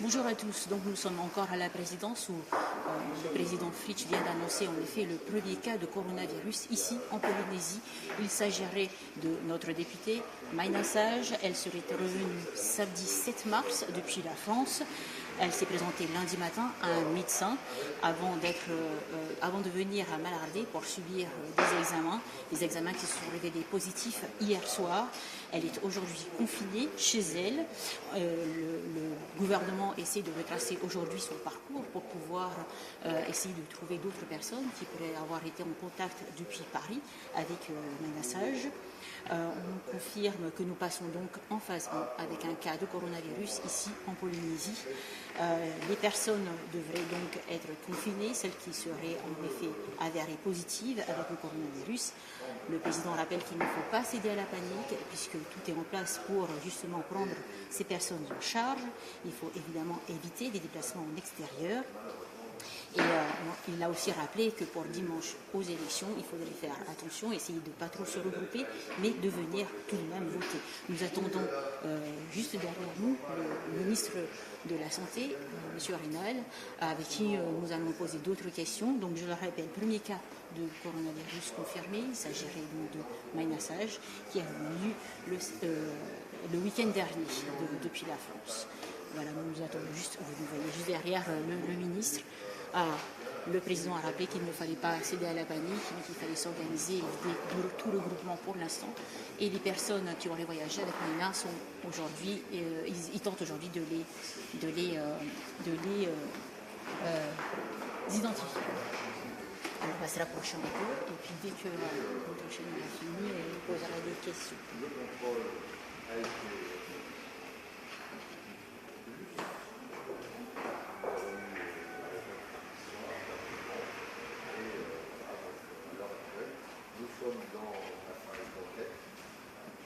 Bonjour à tous. Donc nous sommes encore à la présidence où le président Fritsch vient d'annoncer en effet le premier cas de coronavirus ici en Polynésie. Il s'agirait de notre députée Maïna Sage. Elle serait revenue samedi 7 mars depuis la France. Elle s'est présentée lundi matin à un médecin avant de venir à Malardé pour subir des examens qui se sont révélés positifs hier soir. Elle est aujourd'hui confinée chez elle. Le gouvernement essaie de retracer aujourd'hui son parcours pour pouvoir essayer de trouver d'autres personnes qui pourraient avoir été en contact depuis Paris avec Maïna Sage. On confirme que nous passons donc en phase 1 avec un cas de coronavirus ici en Polynésie. Les personnes devraient donc être confinées, celles qui seraient en effet avérées positives avec le coronavirus. Le président rappelle qu'il ne faut pas céder à la panique puisque tout est en place pour justement prendre ces personnes en charge. Il faut évidemment éviter des déplacements en extérieur. Et il a aussi rappelé que pour dimanche aux élections, il faudrait faire attention, essayer de ne pas trop se regrouper, mais de venir tout de même voter. Nous attendons juste derrière nous le ministre de la Santé, M. Reynal, avec qui nous allons poser d'autres questions. Donc je le rappelle, premier cas de coronavirus confirmé, il s'agirait donc de Maïna Sage, qui a venu le week-end dernier depuis la France. Voilà, nous attendons juste, vous voyez juste derrière le ministre. Le président a rappelé qu'il ne fallait pas céder à la panique, mais qu'il fallait s'organiser, éviter tout regroupement pour l'instant. Et les personnes qui auraient voyagé avec Maïna sont aujourd'hui, ils tentent aujourd'hui de les identifier. Alors on va se rapprocher un peu, et puis dès que notre chaîne a fini, on posera des questions. Nous sommes dans la phase d'enquête,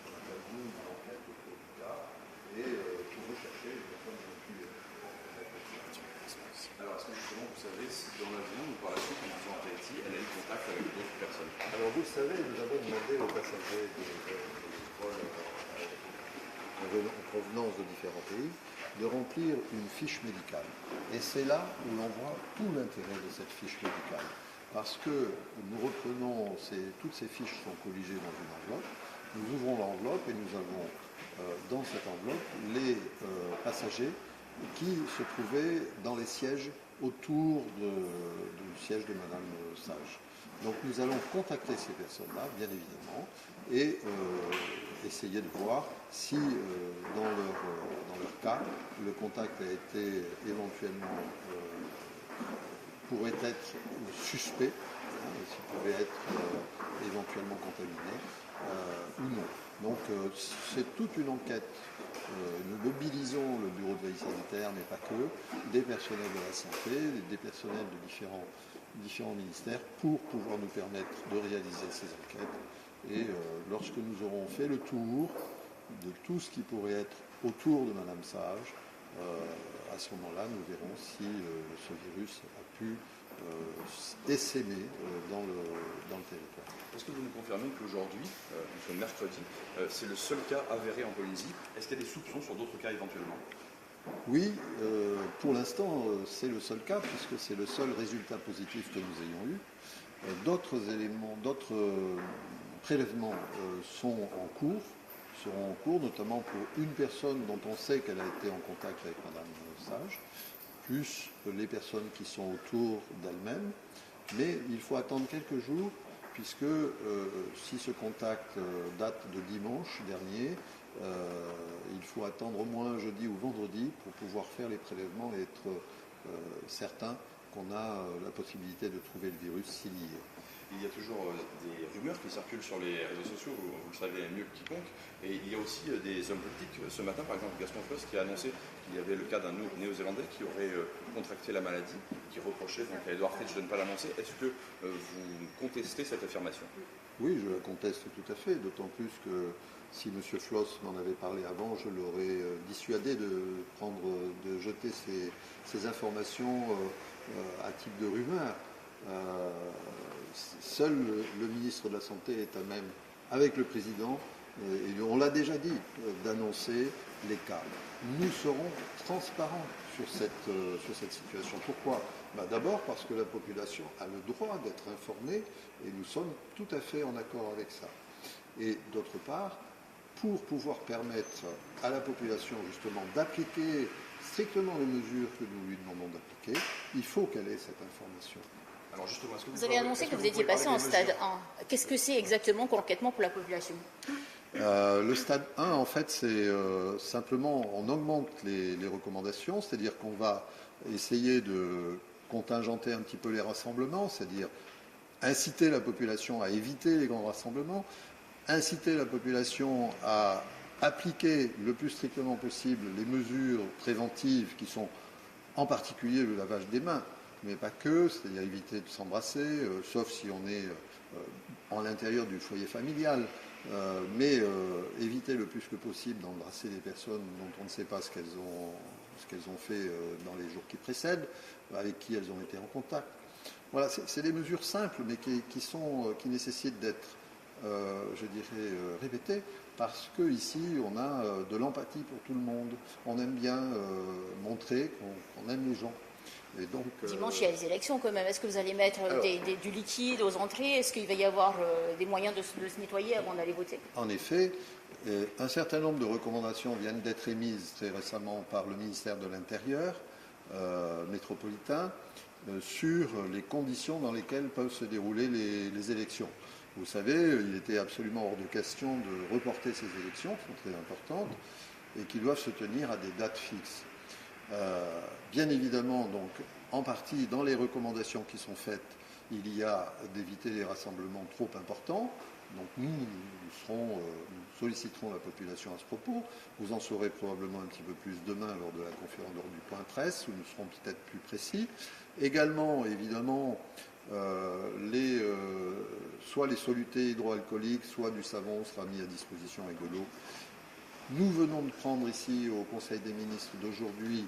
on a vu une enquête autour du cas, et pour rechercher les personnes qui ont pu Alors, est-ce que justement vous savez si dans l'avion ou par la suite, quand vous entrez ici, elle a eu contact avec d'autres personnes? Alors, vous le savez, nous avons demandé aux passagers de vols en provenance de différents pays de remplir une fiche médicale. Et c'est là où l'on voit tout l'intérêt de cette fiche médicale. Parce que nous reprenons, toutes ces fiches sont colligées dans une enveloppe, nous ouvrons l'enveloppe et nous avons dans cette enveloppe les passagers qui se trouvaient dans les sièges autour du siège de Madame Sage. Donc nous allons contacter ces personnes-là, bien évidemment, et essayer de voir si dans leur cas, le contact a été éventuellement pourrait être suspect, s'il pouvait être éventuellement contaminé ou non. Donc c'est toute une enquête. Nous mobilisons le bureau de veille sanitaire, mais pas que, des personnels de la santé, des personnels de différents ministères pour pouvoir nous permettre de réaliser ces enquêtes. Et lorsque nous aurons fait le tour de tout ce qui pourrait être autour de Madame Sage, à ce moment-là, nous verrons si ce virus a pu essaimer dans le territoire. Est-ce que vous nous confirmez qu'aujourd'hui, nous sommes mercredi, c'est le seul cas avéré en Polynésie? Est-ce qu'il y a des soupçons sur d'autres cas éventuellement? Oui, pour l'instant, c'est le seul cas, puisque c'est le seul résultat positif que nous ayons eu. D'autres éléments, d'autres prélèvements seront en cours, notamment pour une personne dont on sait qu'elle a été en contact avec Madame Sage, plus les personnes qui sont autour d'elle-même. Mais il faut attendre quelques jours, puisque si ce contact date de dimanche dernier, il faut attendre au moins jeudi ou vendredi pour pouvoir faire les prélèvements et être certain qu'on a la possibilité de trouver le virus s'il y est. Il y a toujours des rumeurs qui circulent sur les réseaux sociaux, vous le savez mieux que quiconque, et il y a aussi des hommes politiques. Ce matin, par exemple, Gaston Floss qui a annoncé qu'il y avait le cas d'un néo-zélandais qui aurait contracté la maladie, qui reprochait donc à Edouard Fritsch de ne pas l'annoncer. Est-ce que vous contestez cette affirmation? Oui, je la conteste tout à fait, d'autant plus que si M. Floss m'en avait parlé avant, je l'aurais dissuadé de jeter ces informations à type de rumeur. Seul le ministre de la Santé est à même, avec le président, et on l'a déjà dit, d'annoncer les cas. Nous serons transparents sur cette situation. Pourquoi? D'abord parce que la population a le droit d'être informée et nous sommes tout à fait en accord avec ça. Et d'autre part, pour pouvoir permettre à la population justement d'appliquer strictement les mesures que nous lui demandons d'appliquer, il faut qu'elle ait cette information. Alors justement, vous avez annoncé que vous étiez passé en stade 1. Qu'est-ce que c'est exactement concrètement pour la population? Le stade 1, en fait, c'est simplement, on augmente les recommandations, c'est-à-dire qu'on va essayer de contingenter un petit peu les rassemblements, c'est-à-dire inciter la population à éviter les grands rassemblements, inciter la population à appliquer le plus strictement possible les mesures préventives qui sont en particulier le lavage des mains, mais pas que, c'est-à-dire éviter de s'embrasser, sauf si on est en l'intérieur du foyer familial, mais éviter le plus que possible d'embrasser des personnes dont on ne sait pas ce qu'elles ont fait dans les jours qui précèdent, avec qui elles ont été en contact. Voilà, c'est des mesures simples, mais qui nécessitent d'être, je dirais, répétées, parce qu'ici, on a de l'empathie pour tout le monde. On aime bien montrer qu'on aime les gens. Et donc, dimanche, il y a les élections quand même. Est-ce que vous allez mettre du liquide aux entrées? Est-ce qu'il va y avoir des moyens de se nettoyer avant d'aller voter? En effet, un certain nombre de recommandations viennent d'être émises très récemment par le ministère de l'Intérieur métropolitain sur les conditions dans lesquelles peuvent se dérouler les élections. Vous savez, il était absolument hors de question de reporter ces élections, qui sont très importantes, et qui doivent se tenir à des dates fixes. Bien évidemment, donc, en partie, dans les recommandations qui sont faites, il y a d'éviter les rassemblements trop importants. Donc nous solliciterons la population à ce propos. Vous en saurez probablement un petit peu plus demain lors de la conférence lors du point presse, où nous serons peut-être plus précis. Également, évidemment, soit les solutés hydroalcooliques, soit du savon sera mis à disposition avec de l'eau. Nous venons de prendre ici au Conseil des ministres d'aujourd'hui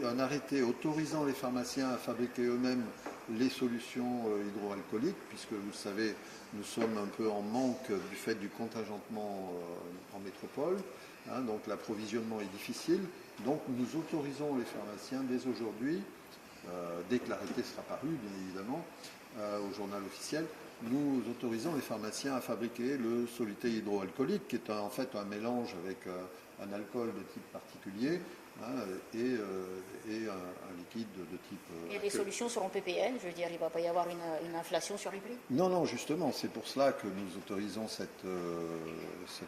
un arrêté autorisant les pharmaciens à fabriquer eux-mêmes les solutions hydroalcooliques, puisque vous le savez, nous sommes un peu en manque du fait du contingentement en métropole, donc l'approvisionnement est difficile. Donc nous autorisons les pharmaciens dès aujourd'hui, dès que l'arrêté sera paru, bien évidemment, au journal officiel, nous autorisons les pharmaciens à fabriquer le soluté hydroalcoolique, qui est en fait un mélange avec un alcool de type particulier et un liquide de type... Et les solutions seront PPN, je veux dire, il ne va pas y avoir une inflation sur les prix? Non, justement, c'est pour cela que nous autorisons cette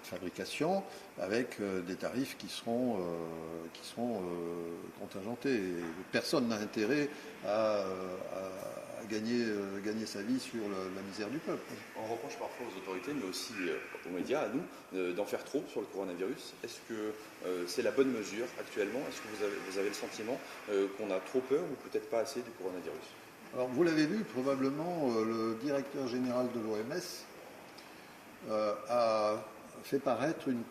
fabrication avec des tarifs qui seront contingentés. Et personne n'a intérêt à gagner sa vie sur la misère du peuple. On reproche parfois aux autorités, mais aussi aux médias, à nous, d'en faire trop sur le coronavirus. Est-ce que c'est la bonne mesure actuellement? Est-ce que vous avez le sentiment qu'on a trop peur ou peut-être pas assez du coronavirus? Alors, vous l'avez vu, probablement, le directeur général de l'OMS a fait paraître une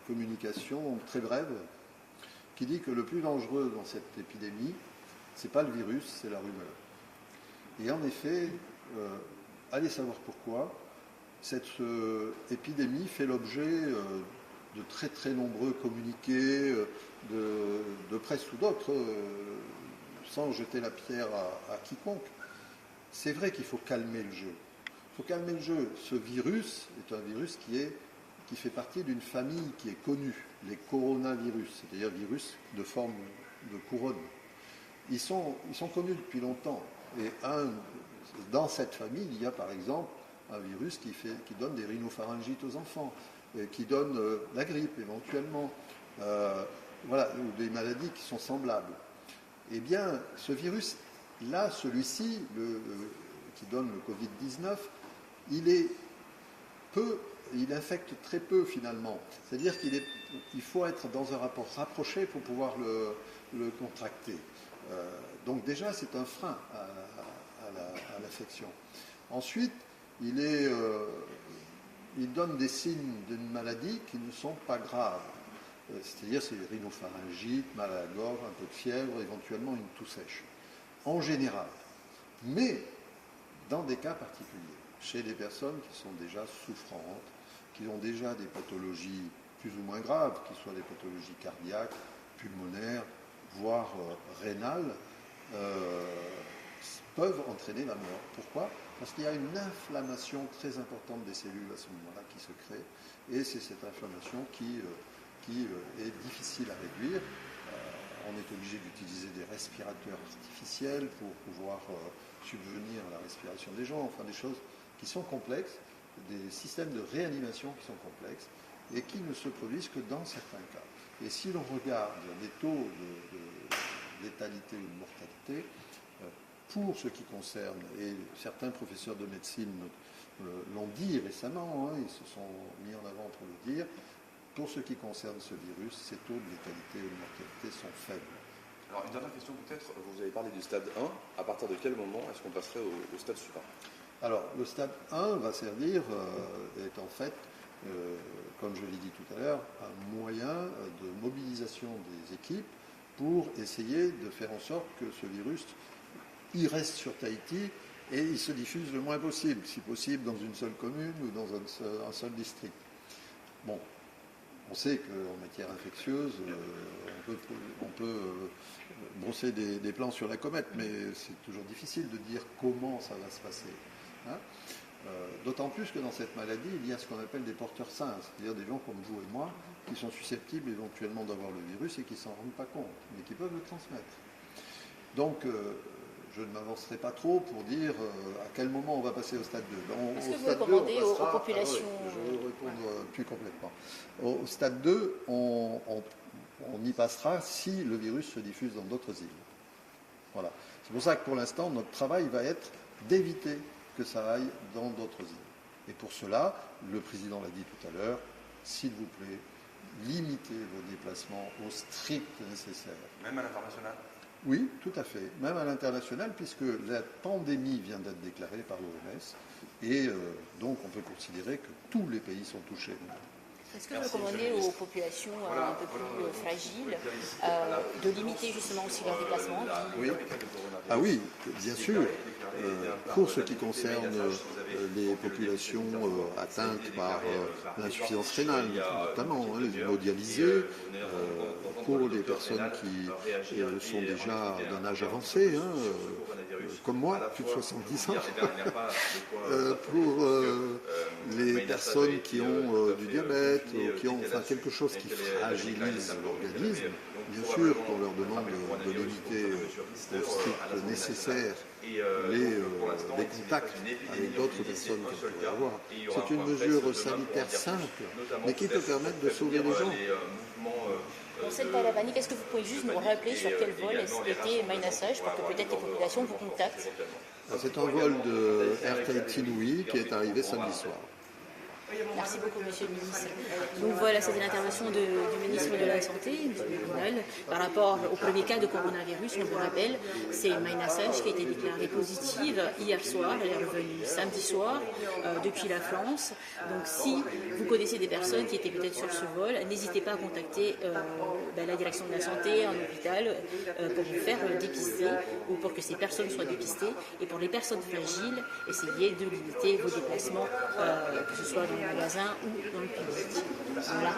communication très brève qui dit que le plus dangereux dans cette épidémie, c'est pas le virus, c'est la rumeur. Et en effet, allez savoir pourquoi, cette épidémie fait l'objet de très très nombreux communiqués de presse ou d'autres, sans jeter la pierre à quiconque. C'est vrai qu'il faut calmer le jeu. Il faut calmer le jeu. Ce virus est un virus qui fait partie d'une famille qui est connue, les coronavirus, c'est-à-dire virus de forme de couronne. Ils sont connus depuis longtemps. Et dans cette famille, il y a par exemple un virus qui donne des rhinopharyngites aux enfants, qui donne la grippe éventuellement, ou des maladies qui sont semblables. Eh bien, ce virus-là, celui-ci, qui donne le Covid-19, il infecte très peu finalement. C'est-à-dire qu'il faut être dans un rapport rapproché pour pouvoir le contracter. Donc déjà, c'est un frein à l'affection. Ensuite, il donne des signes d'une maladie qui ne sont pas graves. C'est-à-dire, c'est rhinopharyngite, mal à la gorge, un peu de fièvre, éventuellement une toux sèche. En général. Mais dans des cas particuliers, chez des personnes qui sont déjà souffrantes, qui ont déjà des pathologies plus ou moins graves, qui soient des pathologies cardiaques, pulmonaires, voire rénales, peuvent entraîner la mort. Pourquoi? Parce qu'il y a une inflammation très importante des cellules à ce moment-là qui se crée, et c'est cette inflammation qui est difficile à réduire. On est obligé d'utiliser des respirateurs artificiels pour pouvoir subvenir à la respiration des gens, enfin des choses qui sont complexes, des systèmes de réanimation qui sont complexes et qui ne se produisent que dans certains cas. Et si l'on regarde les taux de létalité ou de mortalité, pour ce qui concerne, et certains professeurs de médecine l'ont dit récemment, ils se sont mis en avant pour le dire, pour ce qui concerne ce virus, ces taux de létalité ou de mortalité sont faibles. Alors une dernière question peut-être, vous avez parlé du stade 1, à partir de quel moment est-ce qu'on passerait au stade suivant? Alors le stade 1 va servir, est en fait, comme je l'ai dit tout à l'heure, un moyen de mobilisation des équipes pour essayer de faire en sorte que ce virus, il reste sur Tahiti et il se diffuse le moins possible, si possible dans une seule commune ou dans un seul district. Bon, on sait qu'en matière infectieuse, on peut brosser des plans sur la comète, mais c'est toujours difficile de dire comment ça va se passer. Hein. D'autant plus que dans cette maladie, il y a ce qu'on appelle des porteurs sains, c'est-à-dire des gens comme vous et moi, qui sont susceptibles éventuellement d'avoir le virus et qui ne s'en rendent pas compte, mais qui peuvent le transmettre. Donc, je ne m'avancerai pas trop pour dire à quel moment on va passer au stade 2. Est-ce que vous recommandez aux populations... Je vais répondre plus complètement. Au stade 2, on y passera si le virus se diffuse dans d'autres îles. Voilà. C'est pour ça que pour l'instant, notre travail va être d'éviter que ça aille dans d'autres îles. Et pour cela, le président l'a dit tout à l'heure, s'il vous plaît, limitez vos déplacements au strict nécessaire. Même à l'international? Oui, tout à fait, même à l'international, puisque la pandémie vient d'être déclarée par l'OMS, et donc on peut considérer que tous les pays sont touchés. Est-ce que vous recommandez aux populations un peu plus fragiles de limiter justement aussi leurs déplacements? Oui. Ah oui, bien sûr. Pour ce qui concerne les populations atteintes par l'insuffisance rénale, notamment les hémodialysés, pour les personnes qui sont déjà d'un âge avancé, comme moi, plus de 70 ans, pour les personnes qui ont du diabète, qui ont quelque chose qui fragilise l'organisme, bien sûr qu'on leur demande de limiter au strict nécessaire les contacts avec d'autres personnes qu'elles pourraient avoir. C'est une mesure sanitaire simple, mais qui peut permettre de sauver les gens. Ansel Palavani, est-ce que vous pouvez juste nous rappeler sur quel vol était Maïnassage pour que peut-être les populations vous contactent? C'est un vol de Air Tahiti Nui qui est arrivé samedi soir. Merci beaucoup, Monsieur le Ministre. Donc voilà, c'était l'intervention du ministre de la Santé, M. Gounal, par rapport au premier cas de coronavirus. On le rappelle, c'est Maïnassage qui a été déclarée positive hier soir. Elle est revenue samedi soir depuis la France. Donc si vous connaissez des personnes qui étaient peut-être sur ce vol, n'hésitez pas à contacter la direction de la santé, un hôpital, pour vous faire dépister ou pour que ces personnes soient dépistées. Et pour les personnes fragiles, essayez de limiter vos déplacements, que ce soit dans le magasin ou dans le public. Voilà.